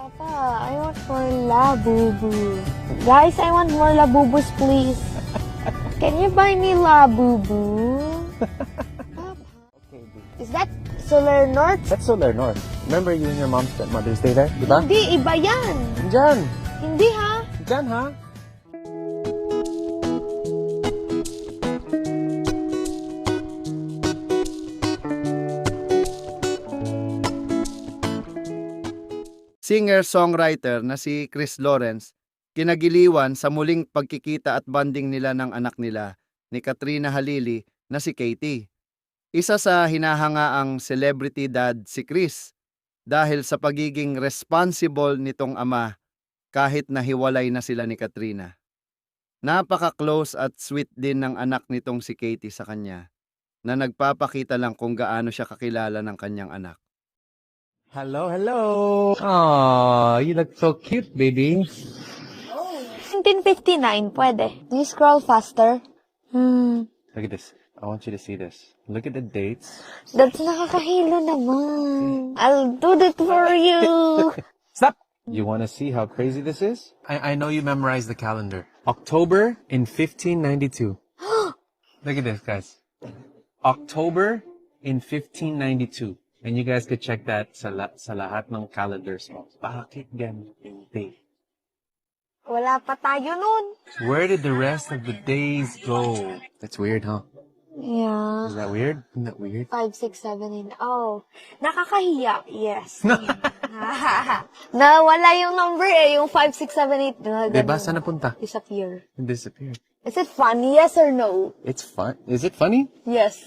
Papa, I want more Labubu. Guys, I want more Labubus, please. Can you buy me Labubu? Papa. Okay, dude. Is that Solar North? That's Solar North. Remember you and your mom spent Mother's Day there, di ba? Hindi, iba yan. Diyan. Hindi ha? Diyan, ha? Singer-songwriter na si Chris Lawrence, kinagiliwan sa muling pagkikita at banding nila ng anak nila ni Katrina Halili na si Katie. Isa sa hinahangaang celebrity dad si Chris dahil sa pagiging responsible nitong ama kahit nahiwalay na sila ni Katrina. Napaka-close at sweet din ng anak nitong si Katie sa kanya na nagpapakita lang kung gaano siya kakilala ng kanyang anak. Hello, hello. Aw, you look so cute, baby. 1959, pwede. Do you scroll faster? Look at this. I want you to see this. Look at the dates. That's nakakahilo naman. I'll do that for you. Stop! You want to see how crazy this is? I know you memorized the calendar. October in 1592. Look at this, guys. October in 1592. And you guys could check that sa lahat ng calendars mo. Bakit ganun yung date? Wala pa tayo nun. Where did the rest of the days go? That's weird, huh? Yeah. Is that weird? Isn't that weird? 5, 6, 7, 8. Oh, nakakahiya. Yes. Nawala yung number eh. Yung 5, 6, 7, 8. Diba? Saan napunta? Disappear. It disappeared. Is it funny? Yes or no? It's fun. Is it funny? Yes.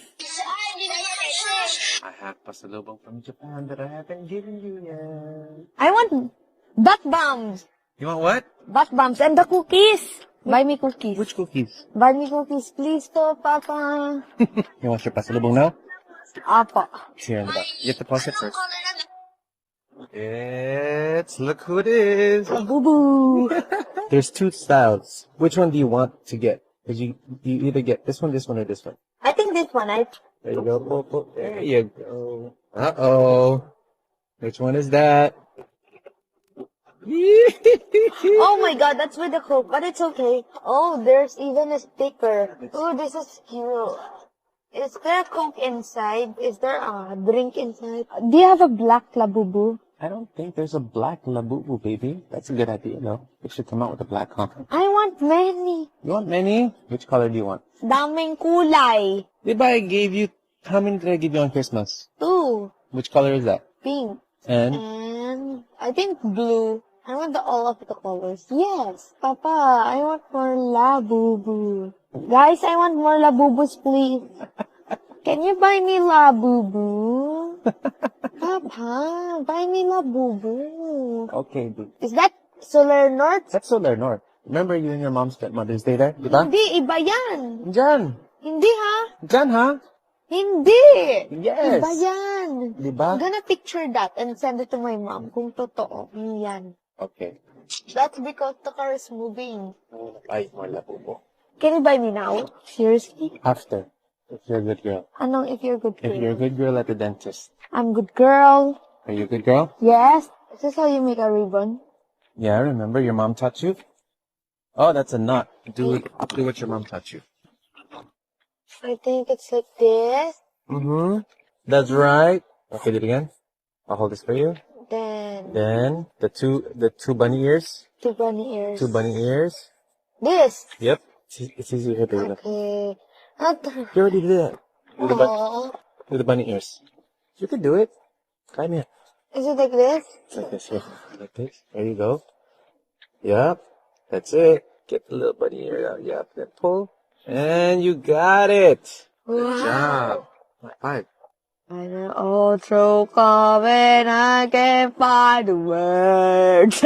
I have pasalubong from Japan that I haven't given you yet. I want bat bombs. You want what? Bat bombs and the cookies. Buy me cookies. Which cookies? Buy me cookies, please po, Papa. You want your pasalubong now? Apa. It's here in the back. You have to pause it first. Look who it is. Boo-boo. There's two styles. Which one do you want to get? Because you either get this one, or this one. I think this one, There you go. Pull, pull. There you go. Uh-oh. Which one is that? Oh my god, that's with the Coke, but it's okay. Oh, there's even a sticker. Oh, this is cute. Is there a Coke inside? Is there a drink inside? Do you have a black Labubu? I don't think there's a black Labubu, baby. That's a good idea, though. We should come out with a black, huh? I want many. You want many? Which color do you want? Daming kulay. Diba I gave you... How many did I give you on Christmas? 2. Which color is that? Pink. And? And I think blue. I want all of the colors. Yes. Papa, I want more Labubu. Guys, I want more Labubus, please. Can you buy me Labubu? Papa, buy me Labubu. Okay, dude. Is that Solar North? That's Solar North. Remember you and your mom spent Mother's Day there, diba? Hindi, iba yan. Diyan. Hindi ha? Diyan, ha? Hindi. Yes. Iba yan. Diba? I'm gonna picture that and send it to my mom kung totoo. Yan. Okay. That's because the car is moving. Ay, more Labubu. Can you buy me now? Seriously? After. If you're a good girl. Anong if you're a good girl? If you're a good girl at the dentist. I'm good girl. Are you a good girl? Yes. Is this how you make a ribbon? Yeah, remember your mom taught you? Oh, that's a knot. Do what your mom taught you. I think it's like this. Mm-hmm. That's right. Okay, do it again. I'll hold this for you. Then The two bunny ears. 2 bunny ears. 2 bunny ears. This. Yep. It's easy here, baby. Okay. You already did that. Aww. Do the bunny ears. You can do it. Come here. Is it like this? Like this, yeah. Like this. There you go. Yep. That's it. Get the little bunny ear out. Yep. Then pull. And you got it. Good job. High five. I'm an old true when I can find the words.